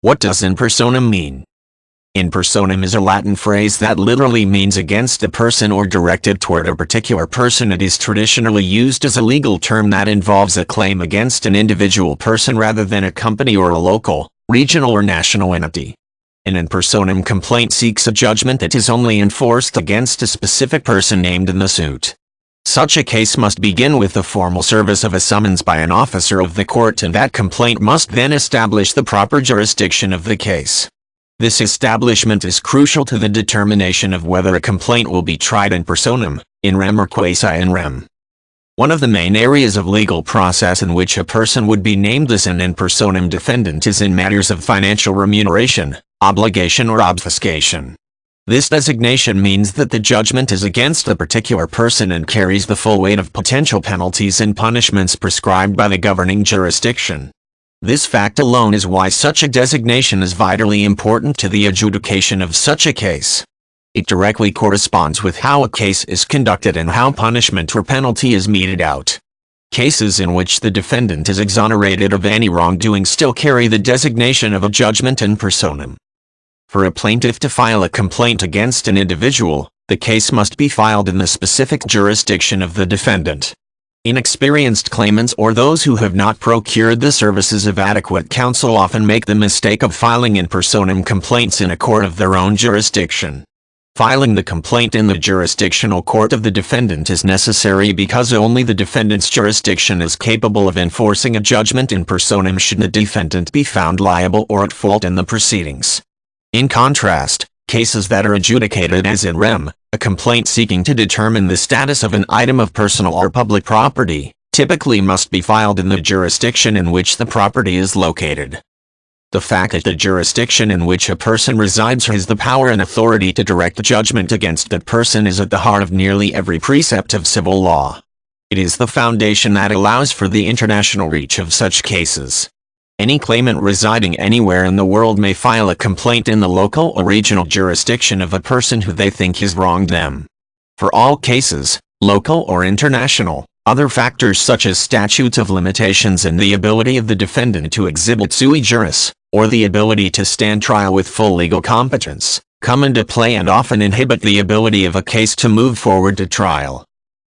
What does in personam mean? In personam is a Latin phrase that literally means against a person or directed toward a particular person. It is traditionally used as a legal term that involves a claim against an individual person rather than a company or a local, regional or national entity. An in personam complaint seeks a judgment that is only enforced against a specific person named in the suit. Such a case must begin with the formal service of a summons by an officer of the court, and that complaint must then establish the proper jurisdiction of the case. This establishment is crucial to the determination of whether a complaint will be tried in personam, in rem or quasi in rem. One of the main areas of legal process in which a person would be named as an in personam defendant is in matters of financial remuneration, obligation or obfuscation. This designation means that the judgment is against a particular person and carries the full weight of potential penalties and punishments prescribed by the governing jurisdiction. This fact alone is why such a designation is vitally important to the adjudication of such a case. It directly corresponds with how a case is conducted and how punishment or penalty is meted out. Cases in which the defendant is exonerated of any wrongdoing still carry the designation of a judgment in personam. For a plaintiff to file a complaint against an individual, the case must be filed in the specific jurisdiction of the defendant. Inexperienced claimants or those who have not procured the services of adequate counsel often make the mistake of filing in personam complaints in a court of their own jurisdiction. Filing the complaint in the jurisdictional court of the defendant is necessary because only the defendant's jurisdiction is capable of enforcing a judgment in personam should the defendant be found liable or at fault in the proceedings. In contrast, cases that are adjudicated as in rem, a complaint seeking to determine the status of an item of personal or public property, typically must be filed in the jurisdiction in which the property is located. The fact that the jurisdiction in which a person resides has the power and authority to direct judgment against that person is at the heart of nearly every precept of civil law. It is the foundation that allows for the international reach of such cases. Any claimant residing anywhere in the world may file a complaint in the local or regional jurisdiction of a person who they think has wronged them. For all cases, local or international, other factors such as statutes of limitations and the ability of the defendant to exhibit sui juris, or the ability to stand trial with full legal competence, come into play and often inhibit the ability of a case to move forward to trial.